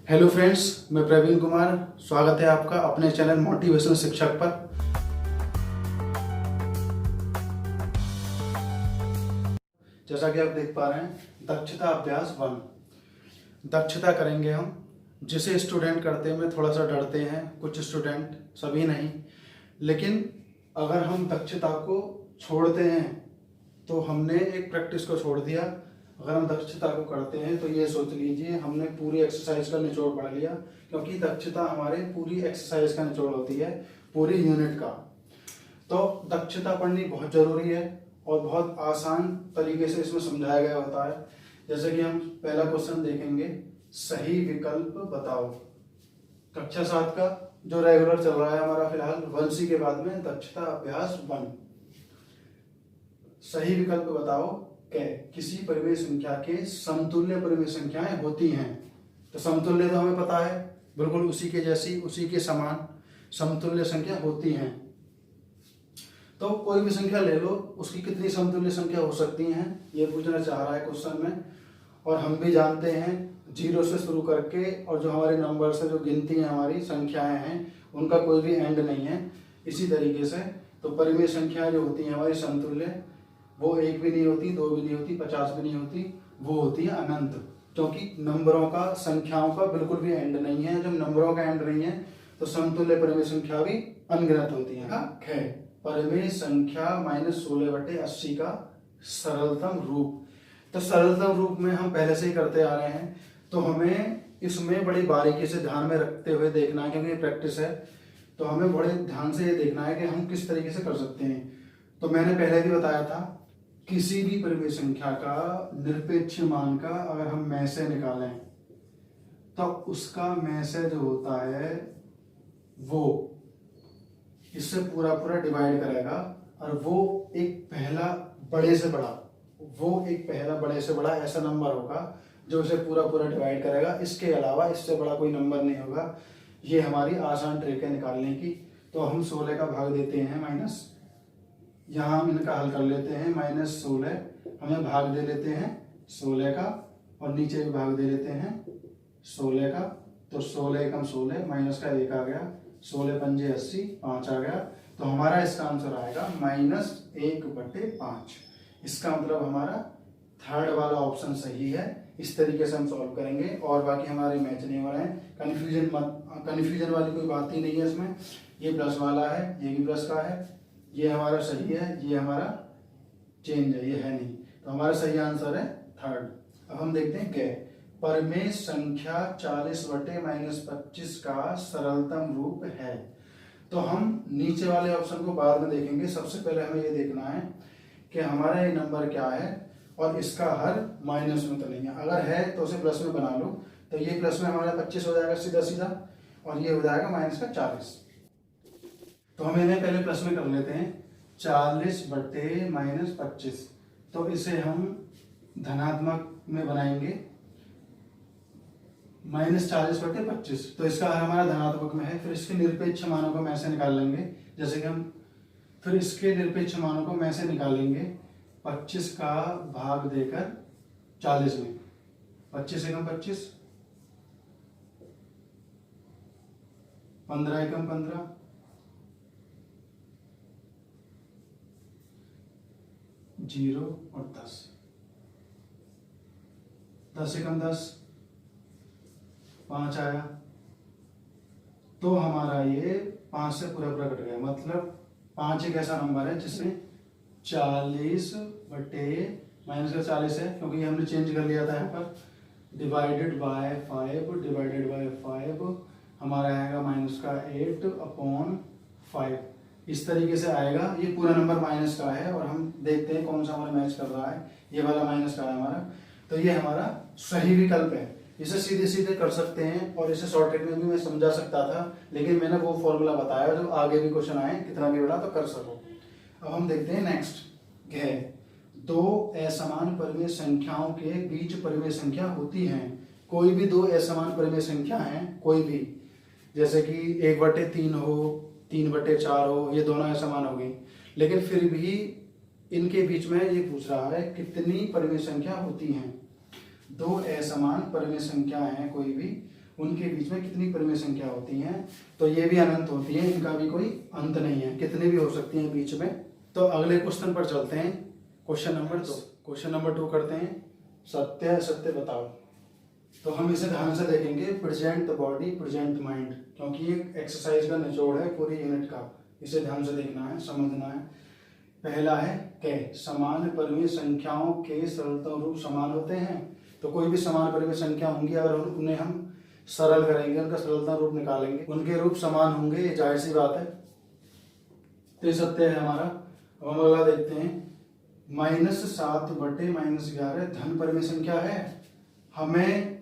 Hello friends, मैं प्रवीण कुमार। स्वागत है आपका अपने चैनल मोटिवेशनल शिक्षक पर। जैसा कि आप देख पा रहे हैं, दक्षता अभ्यास 1 दक्षता करेंगे हम, जिसे स्टूडेंट करते में थोड़ा सा डरते हैं, कुछ स्टूडेंट, सभी नहीं। लेकिन अगर हम दक्षता को छोड़ते हैं तो हमने एक प्रैक्टिस को छोड़ दिया। अगर हम दक्षता को करते हैं तो ये सोच लीजिए हमने पूरी एक्सरसाइज का निचोड़ पढ़ लिया, क्योंकि दक्षता हमारे पूरी एक्सरसाइज का निचोड़ होती है, पूरी यूनिट का। तो दक्षता पढ़नी बहुत जरूरी है और बहुत आसान तरीके से इसमें समझाया गया होता है। जैसे कि हम पहला क्वेश्चन देखेंगे, सही विकल्प बताओ। कक्षा 7 का जो रेगुलर चल रहा है हमारा फिलहाल 1C के बाद में दक्षता अभ्यास 1। सही विकल्प बताओ के किसी परिमेय संख्या के समतुल्य परिमेय संख्याएं होती हैं। तो समतुल्य तो हमें पता है, बिल्कुल उसी के जैसी, उसी के समान समतुल्य संख्या होती हैं। तो कोई भी संख्या ले लो, उसकी कितनी समतुल्य संख्या हो सकती हैं, ये पूछना चाह रहा है क्वेश्चन में। और हम भी जानते हैं 0 से शुरू करके, और जो हमारे नंबर से जो गिनती है, हमारी संख्याएं हैं, उनका कोई भी एंड नहीं है। इसी तरीके से तो परिमेय संख्या जो होती है हमारी समतुल्य, वो 1 भी नहीं होती, 2 भी नहीं होती, 50 भी नहीं होती, वो होती है अनंत। क्योंकि नंबरों का, संख्याओं का बिल्कुल भी एंड नहीं है। जब नंबरों का एंड नहीं है तो समतुल्य परिमेय संख्या भी अनगिनत होती है। परिमेय संख्या -16/80 का सरलतम रूप। तो सरलतम रूप में हम पहले से ही करते आ रहे हैं, तो हमें इसमें बड़ी बारीकी से ध्यान में रखते हुए देखना है, क्योंकि ये प्रैक्टिस है। तो हमें बड़े ध्यान से ये देखना है कि हम किस तरीके से कर सकते हैं। तो मैंने पहले भी बताया था, किसी भी परिमेय संख्या का निरपेक्ष मान का अगर हम में से निकालें तो उसका में से जो होता है वो इससे पूरा पूरा डिवाइड करेगा, और वो एक पहला बड़े से बड़ा ऐसा नंबर होगा जो इसे पूरा पूरा डिवाइड करेगा। इसके अलावा इससे बड़ा कोई नंबर नहीं होगा। ये हमारी आसान ट्रिक है निकालने की। तो हम 16 का भाग देते हैं माइनस, यहाँ हम इनका हल कर लेते हैं, -16 हमें भाग दे लेते हैं 16 का, और नीचे भी भाग दे लेते हैं 16 का। तो 16 एकम 16, माइनस का 1 आ गया, 16 पंजे 80, 5 आ गया। तो हमारा इसका आंसर आएगा -1/5। इसका मतलब हमारा थर्ड वाला ऑप्शन सही है। इस तरीके से हम सॉल्व करेंगे, और बाकी हमारे मैच नहीं हो रहे हैं। कन्फ्यूजन वाली कोई बात ही नहीं है इसमें। ये प्लस वाला है, ये भी प्लस का है, ये हमारा सही है, ये हमारा चेंज है, ये है नहीं। तो हमारा सही आंसर है थर्ड। अब हम देखते हैं क्या परिमेय संख्या 40/-25 का सरलतम रूप है। तो हम नीचे वाले ऑप्शन को बाद में देखेंगे। सबसे पहले हमें ये देखना है कि हमारा ये नंबर क्या है और इसका हर माइनस में तो नहीं है। अगर है तो उसे प्लस में बना लो। तो ये प्लस में हमारा 25 हो जाएगा सीधा सीधा, और ये हो जाएगा -40। तो हम इन्हें पहले प्लस में कर लेते हैं, 40/-25। तो इसे हम धनात्मक में बनाएंगे, -40/25। तो इसका हमारा धनात्मक में है। फिर इसके निरपेक्ष मानों को में से निकाल लेंगे। जैसे कि हम फिर इसके निरपेक्ष मानों को में से निकालेंगे 25 का भाग देकर 40 में। 25 एकम 25, 15 एकम 15, 0 और 10, 10 एकम 10, 5 आया। तो हमारा ये 5 से पूरा पूरा कट गया। मतलब 5 एक ऐसा नंबर है जिसमें 40/-40 है, क्योंकि हमने चेंज कर लिया था यहाँ पर, डिवाइडेड बाय 5 हमारा आएगा -8/5। इस तरीके से आएगा। ये पूरा नंबर माइनस का है, और हम देखते हैं कौन सा हमारा मैच कर रहा है। ये वाला माइनस का है हमारा। तो ये हमारा सही विकल्प है। इसे सीधे सीधे कर सकते हैं, और इसे शॉर्टकट में भी मैं समझा सकता था, लेकिन मैंने वो फॉर्मूला बताया जो आगे भी क्वेश्चन आए, कितना भी बड़ा तो कर सको। अब हम देखते हैं नेक्स्ट है, 2 असमान परिमेय संख्याओं के बीच परिमेय संख्या होती हैं। कोई भी 2 असमान परिमेय संख्या है, कोई भी, जैसे कि 1/3 हो, 3/4 हो, ये दोनों असमान हो गई। लेकिन फिर भी इनके बीच में ये पूछ रहा है कितनी परिमेय संख्या होती हैं। 2 असमान परिमेय संख्या हैं कोई भी, उनके बीच में कितनी परिमेय संख्या होती हैं, तो ये भी अनंत होती है, इनका भी कोई अंत नहीं है, कितनी भी हो सकती हैं बीच में। तो अगले क्वेश्चन पर चलते हैं, क्वेश्चन नंबर 2 करते हैं, सत्य असत्य बताओ। तो हम इसे ध्यान से देखेंगे, present the body present mind, क्योंकि ये एक्सरसाइज का निचोड़ है पूरी यूनिट का, इसे ध्यान से देखना है, समझना है। पहला है के समान परिमेय संख्याओं के सरलतम रूप समान होते हैं। तो कोई भी समान परिमेय संख्या होंगी, अगर उन्हें हम सरल करेंगे, उनका सरलतम रूप निकालेंगे, उनके रूप समान होंगे, ये जाहिर सी बात है। तो ये सत्य है हमारा। अब हम अगला देखते हैं, -7/-11 धन परिमेय संख्या है। हमें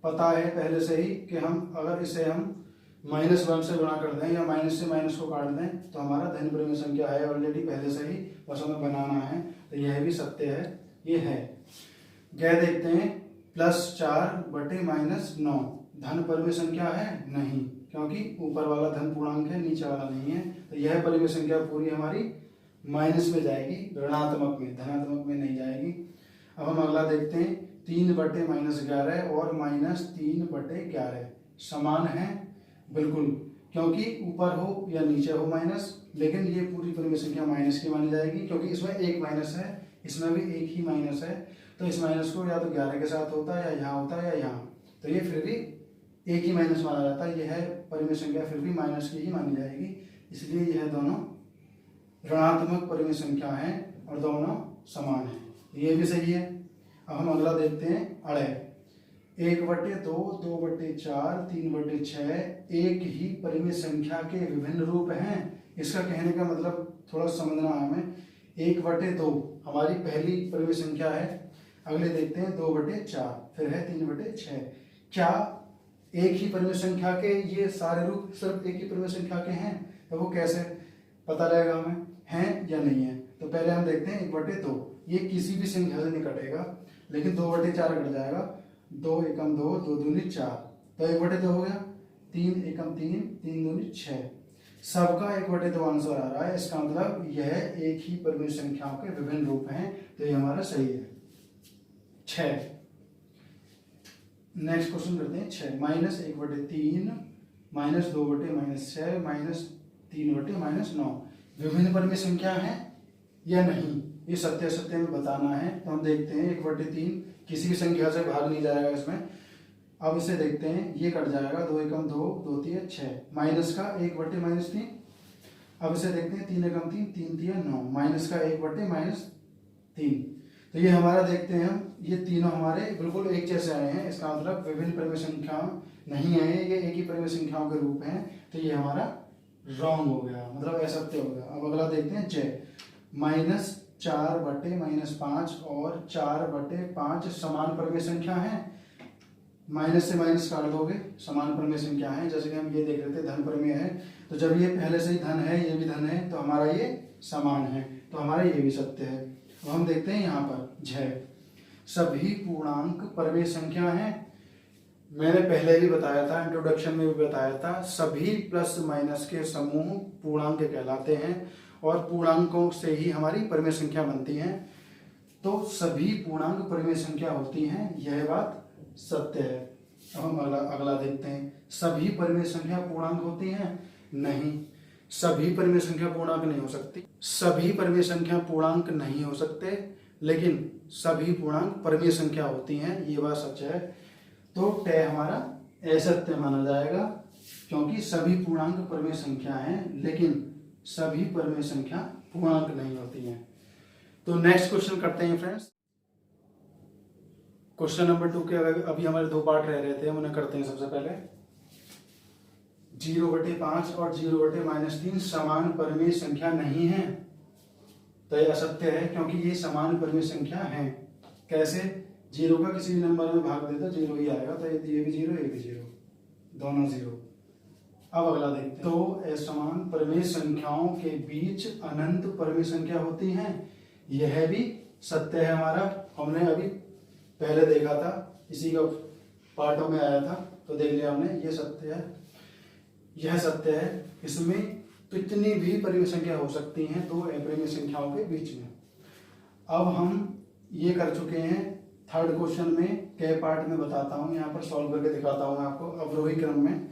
पता है पहले से ही कि हम अगर इसे हम -1 से गुणा कर दें या माइनस से माइनस को काट दें तो हमारा धन परिमेय संख्या है ऑलरेडी पहले से ही, बस हमें बनाना है। तो यह भी सत्य है, ये है। गए देखते हैं, +4/-9 धन परिमेय संख्या है नहीं, क्योंकि ऊपर वाला धन पूर्णांक है, नीचे वाला नहीं है। तो यह परिमेय संख्या पूरी हमारी माइनस में जाएगी, ऋणात्मक में, धनात्मक में नहीं जाएगी। अब हम अगला देखते हैं, 3/-11 और -3/11 समान है बिल्कुल, क्योंकि ऊपर हो या नीचे हो माइनस, लेकिन ये पूरी परिमेय संख्या माइनस की मानी जाएगी, क्योंकि इसमें एक माइनस है, इसमें भी एक ही माइनस है। तो इस माइनस को या तो 11 के साथ होता है, या यहाँ होता है, या यहाँ, तो ये फिर भी एक ही माइनस माना जाता है। यह परिमेय संख्या फिर भी माइनस की ही मानी जाएगी, इसलिए यह दोनों ऋणात्मक परिमेय संख्या है और दोनों समान है, ये भी सही है। अब हम अगला देखते हैं, अड़े 1/2, 2/4, 3/6 एक ही परिमेय संख्या के विभिन्न रूप हैं। इसका कहने का मतलब थोड़ा समझना है हमें। 1/2 हमारी पहली परिमेय संख्या है, अगले देखते हैं 2/4, फिर है 3/6। क्या एक ही परिमेय संख्या के ये सारे रूप सिर्फ एक ही परिमेय संख्या के हैं? तो वो कैसे पता रहेगा हमें, हैं या नहीं है? तो पहले हम देखते हैं 1/2, ये किसी भी संख्या से नहीं कटेगा, लेकिन 2/4 कट जाएगा, 2 एकम 2, 2 दूनी 4, तो 1/2 हो गया, 3 एकम 3, 3 दूनी 6, सबका 1/2 आंसर आ रहा है। इसका मतलब यह एक ही परिमेय संख्याओं के विभिन्न रूप हैं, तो ये हमारा सही है। 6 नेक्स्ट क्वेश्चन करते हैं, 6 -1/3, -2/-6, -3/-9 विभिन्न परिमेय संख्या है या नहीं, ये सत्य असत्य में बताना है। तो हम देखते हैं, 1/3 किसी भी संख्या से भाग नहीं जाएगा इसमें। अब इसे देखते हैं, ये कट जाएगा, 2 एकम 2, 2 3 6, माइनस का 1/-3। अब इसे देखते हैं, 3 एकम 3, 3 3 9, माइनस का 1/-3। तो ये हमारा देखते हैं हम, ये तीनों हमारे बिल्कुल एक जैसे आए हैं, इसका मतलब विभिन्न परिमेय संख्या नहीं है, ये एक ही परिमेय संख्याओं के रूप हैं। तो ये हमारा रॉन्ग हो गया, मतलब असत्य हो गया। अब अगला देखते हैं, जय -4/-5 और 4/5 समान परिमेय संख्या है। माइनस से माइनस काट दोगे, समान परिमेय संख्या है। जैसे कि हम ये देख रहे थे, धन परिमेय है, तो जब ये पहले से ही धन है, ये भी धन है, तो हमारा ये समान है, तो हमारा ये भी सत्य है। अब हम देखते हैं यहाँ पर, जय सभी पूर्णांक परिमेय संख्या है। मैंने पहले भी बताया था, इंट्रोडक्शन में भी बताया था, सभी प्लस माइनस के समूह पूर्णांक कहलाते हैं, और पूर्णांकों से ही हमारी परिमेय संख्या बनती है। तो सभी पूर्णांक परिमेय संख्या होती हैं, यह बात सत्य है। अब हम अगला देखते हैं, सभी परिमेय संख्या पूर्णांक होती हैं? नहीं, सभी परिमेय संख्या पूर्णांक नहीं हो सकती। सभी परिमेय संख्या पूर्णांक नहीं हो सकते, लेकिन सभी पूर्णांक परिमेय संख्या होती हैं, ये बात सच है। तो टय हमारा असत्य माना जाएगा, क्योंकि सभी पूर्णांक परिमेय संख्या हैं, लेकिन सभी परिमेय संख्या पूर्णांक नहीं होती हैं। तो नेक्स्ट क्वेश्चन करते हैं फ्रेंड्स, क्वेश्चन नंबर 2 के अभी हमारे 2 पार्ट रह रहे थे, हम उन्हें करते हैं। सबसे पहले 0/5 और 0/-3 समान परिमेय संख्या नहीं है, तो यह असत्य है, क्योंकि ये समान परिमेय संख्या है। कैसे? 0 का किसी भी नंबर में भाग देता 0 ही आएगा, तो ये भी 0, ये भी 0, दोनों 0। अब अगला देखते हैं, तो असमान परिमेय संख्याओं के बीच अनंत परिमेय संख्या होती है, यह भी सत्य है हमारा। हमने अभी पहले देखा था, इसी का पार्टों में आया था, तो देख लिया हमने, ये सत्य है, यह सत्य है। इसमें कितनी भी परिमेय संख्या हो सकती हैं दो अपरिमेय संख्याओं के बीच में। अब हम ये कर चुके हैं थर्ड क्वेश्चन में कई पार्ट में बताता हूँ, यहाँ पर सॉल्व करके दिखाता हूँ मैं आपको अवरोही क्रम में।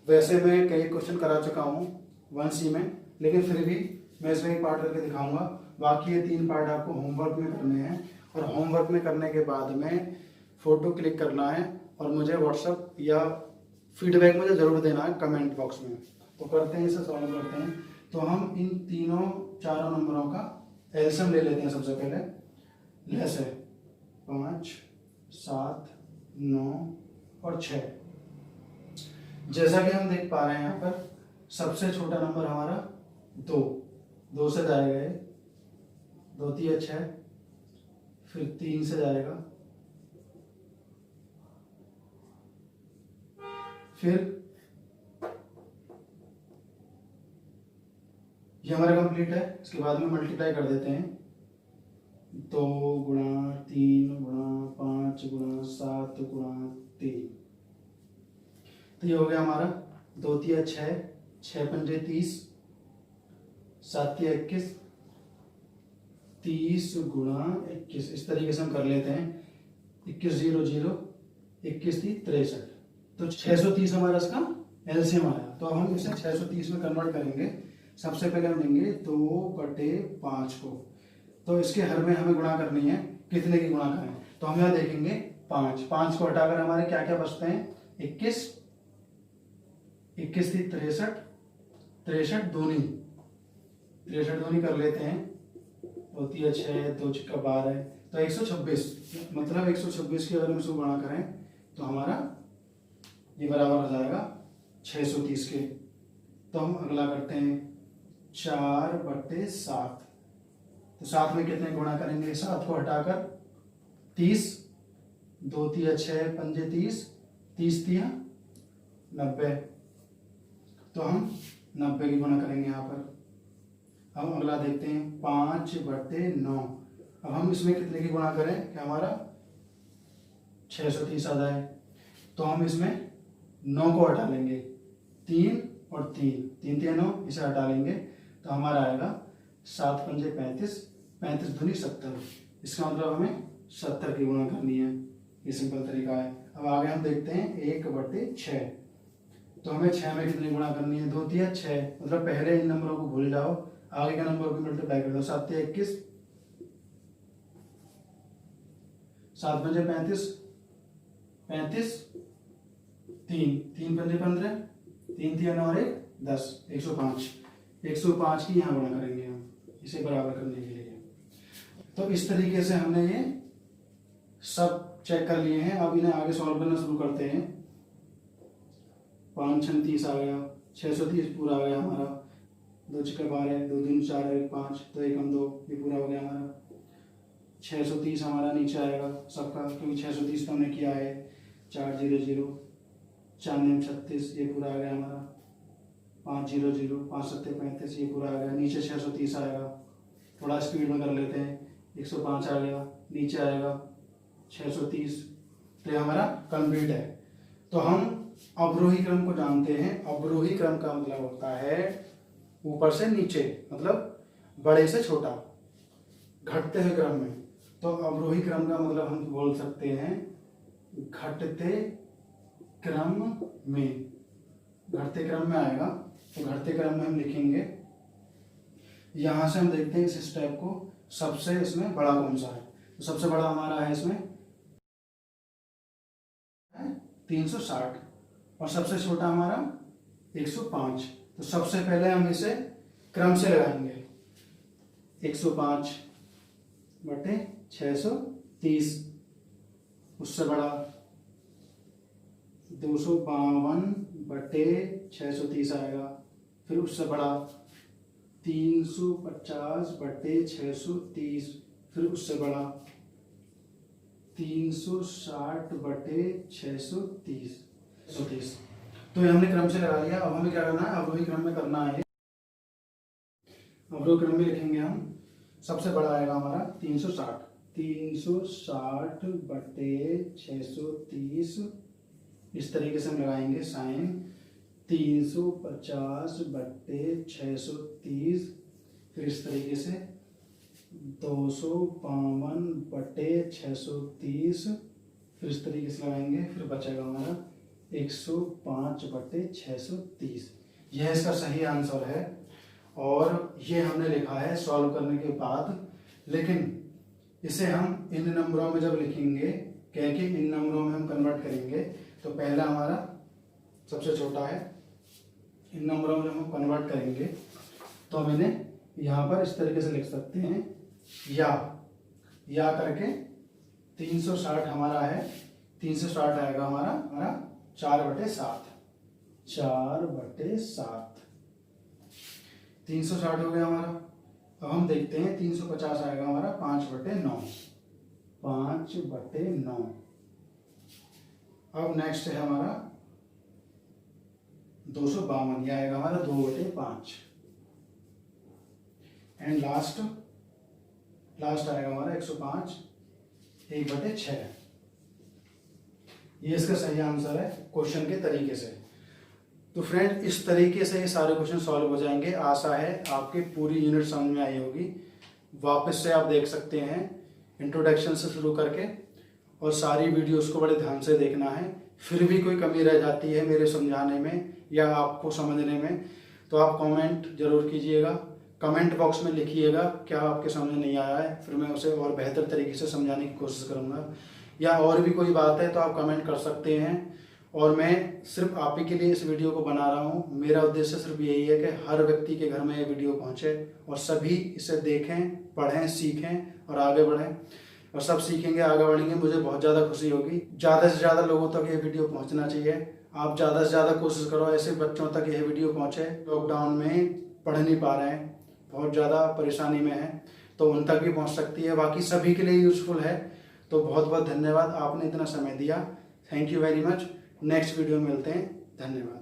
वैसे मैं कई क्वेश्चन करा चुका हूँ 1C में, लेकिन फिर भी मैं इसमें एक पार्ट करके दिखाऊंगा। बाकी ये 3 पार्ट आपको होमवर्क में करने हैं, और होमवर्क में करने के बाद में फोटो क्लिक करना है और मुझे व्हाट्सएप या फीडबैक मुझे जरूर देना है कमेंट बॉक्स में। तो करते हैं, इसे सॉल्व करते हैं। तो हम इन चारों नंबरों का एलसीएम ले लेते हैं। सबसे पहले लेस है 5, 7, 9 और 6। जैसा कि हम देख पा रहे हैं यहाँ पर सबसे छोटा नंबर हमारा 2 से जाएगा ये, 2 3 6, फिर 3 से जाएगा, फिर ये हमारा कंप्लीट है। इसके बाद में मल्टीप्लाई कर देते हैं, 2 गुणा 3 गुणा 5 गुणा 7 गुणा 3। तो ये हो गया हमारा 2 3 6, 6 पंजे 30, 7 3 21, 30 गुणा 21। इस तरीके से हम कर लेते हैं। 21 0 0, 21 3 63। तो 630 हमारा इसका एलसीएम आया। तो अब हम इसे 630 में कन्वर्ट करेंगे। सबसे पहले हम लेंगे 2/5 को, तो इसके हर में हमें गुणा करनी है। कितने की गुणा करें, तो हम यहाँ देखेंगे 5 को हटाकर हमारे क्या क्या बचते हैं, 21 21 थी 63, 63 दूनी कर लेते हैं। 2 3 6, 2 6 12, तो 126। मतलब 126 की अगर हम इसको गुणा करें तो हमारा ये बराबर हो जाएगा 630 के। तो हम अगला करते हैं 4/7। तो 7 में कितने गुणा करेंगे, 7 को हटाकर 30, 2 3 6 पंजे 30, 30 3 90। तो हम 90 की गुणा करेंगे यहाँ पर। हम अगला देखते हैं 5/9। अब हम इसमें कितने की गुणा करें कि हमारा 630 आ जाए। तो हम इसमें 9 को हटा लेंगे, 3 और 3, 3 3 9, इसे हटा लेंगे तो हमारा आएगा 7 पंजे 35, 35 दूनी 70। इसका मतलब हमें 70 की गुणा करनी है। ये सिंपल तरीका है। अब आगे हम देखते हैं 1/6। तो हमें 6 में कितनी गुणा करनी है, 2 3 6। मतलब पहले इन नंबरों को भूल जाओ, आगे के नंबर को मल्टीप्लाई कर दो। 7 3 21, 7 पंजे 35, 35 3, 3 पंजे 15, 3 3 और 1 10, 105। 105 की यहाँ गुणा करेंगे हम इसे बराबर करने के लिए। तो इस तरीके से हमने ये सब चेक कर लिए हैं। अब इन्हें आगे सॉल्व करना शुरू करते हैं। 5 6 30 आ गया, 630 पूरा आ गया हमारा। 2 6 12, 2 3 4 1 5, 2 1 2, ये पूरा हो गया हमारा। 630 हमारा नीचे आएगा सबका, क्योंकि 630 तो हमने किया है। 4 0 0, 4 9 36, ये पूरा आ गया हमारा। 5 0 0, 5 7 35, ये पूरा आ गया। नीचे 630 आएगा। थोड़ा स्पीड में कर लेते हैं। 105 आ गया, नीचे आएगा 630। तो ये हमारा कंप्लीट है। तो हम अवरोही क्रम को जानते हैं। अवरोही क्रम का मतलब होता है ऊपर से नीचे, मतलब बड़े से छोटा, घटते हुए क्रम में। तो अवरोही क्रम का मतलब हम बोल सकते हैं घटते क्रम में। घटते क्रम में आएगा। तो घटते क्रम में हम लिखेंगे, यहां से हम देखते हैं इस स्टेप को, सबसे इसमें बड़ा कौन सा है। तो सबसे बड़ा हमारा है इसमें 360, और सबसे छोटा हमारा 105। तो सबसे पहले हम इसे क्रम से लगाएंगे। 105/630, उससे बड़ा 252/630 आएगा। फिर उससे बड़ा 350/630, फिर उससे बड़ा 360/630। तो ये हमने क्रम से लगा लिया। अब हमें क्या करना है, अवरोही क्रम में करना है। अवरोही क्रम में लिखेंगे हम, सबसे बड़ा आएगा हमारा 360, 360/630। इस तरीके से हम लगाएंगे साइन। 350/630, फिर इस तरीके से 252/630, फिर इस तरीके से लगाएंगे, फिर बचेगा हमारा 105/630। यह इसका सही आंसर है। और ये हमने लिखा है सॉल्व करने के बाद, लेकिन इसे हम इन नंबरों में जब लिखेंगे, कह के इन नंबरों में हम कन्वर्ट करेंगे, तो पहला हमारा सबसे छोटा है, इन नंबरों में हम कन्वर्ट करेंगे तो हम इन्हें यहाँ पर इस तरीके से लिख सकते हैं, या करके 360 हमारा है, 360 आएगा हमारा 4/7, 4/7, 360 हो गया हमारा। अब हम देखते हैं 350 आएगा हमारा 5/9, 5/9। अब नेक्स्ट है हमारा 252, यह आएगा हमारा 2/5। एंड लास्ट आएगा हमारा 105, 1/6। ये इसका सही आंसर है क्वेश्चन के तरीके से। तो फ्रेंड, इस तरीके से ये सारे क्वेश्चन सॉल्व हो जाएंगे। आशा है आपकी पूरी यूनिट समझ में आई होगी। वापस से आप देख सकते हैं इंट्रोडक्शन से शुरू करके, और सारी वीडियोस को बड़े ध्यान से देखना है। फिर भी कोई कमी रह जाती है मेरे समझाने में या आपको समझने में, तो आप कमेंट जरूर कीजिएगा, कमेंट बॉक्स में लिखिएगा क्या आपके समझ नहीं आया है, फिर मैं उसे और बेहतर तरीके से समझाने की कोशिश करूँगा। या और भी कोई बात है तो आप कमेंट कर सकते हैं। और मैं सिर्फ आप ही के लिए इस वीडियो को बना रहा हूँ। मेरा उद्देश्य सिर्फ यही है कि हर व्यक्ति के घर में ये वीडियो पहुँचे और सभी इसे देखें, पढ़ें, सीखें और आगे बढ़ें। और सब सीखेंगे, आगे बढ़ेंगे, मुझे बहुत ज़्यादा खुशी होगी। ज़्यादा से ज़्यादा लोगों तक ये वीडियो पहुँचना चाहिए। आप ज़्यादा से ज़्यादा कोशिश करो ऐसे बच्चों तक यह वीडियो पहुँचे लॉकडाउन में पढ़ नहीं पा रहे हैं, बहुत ज़्यादा परेशानी में है, तो उन तक भी पहुँच सकती है। बाकी सभी के लिए यूज़फुल है। तो बहुत बहुत धन्यवाद, आपने इतना समय दिया। Thank you very much. Next video में मिलते हैं। धन्यवाद।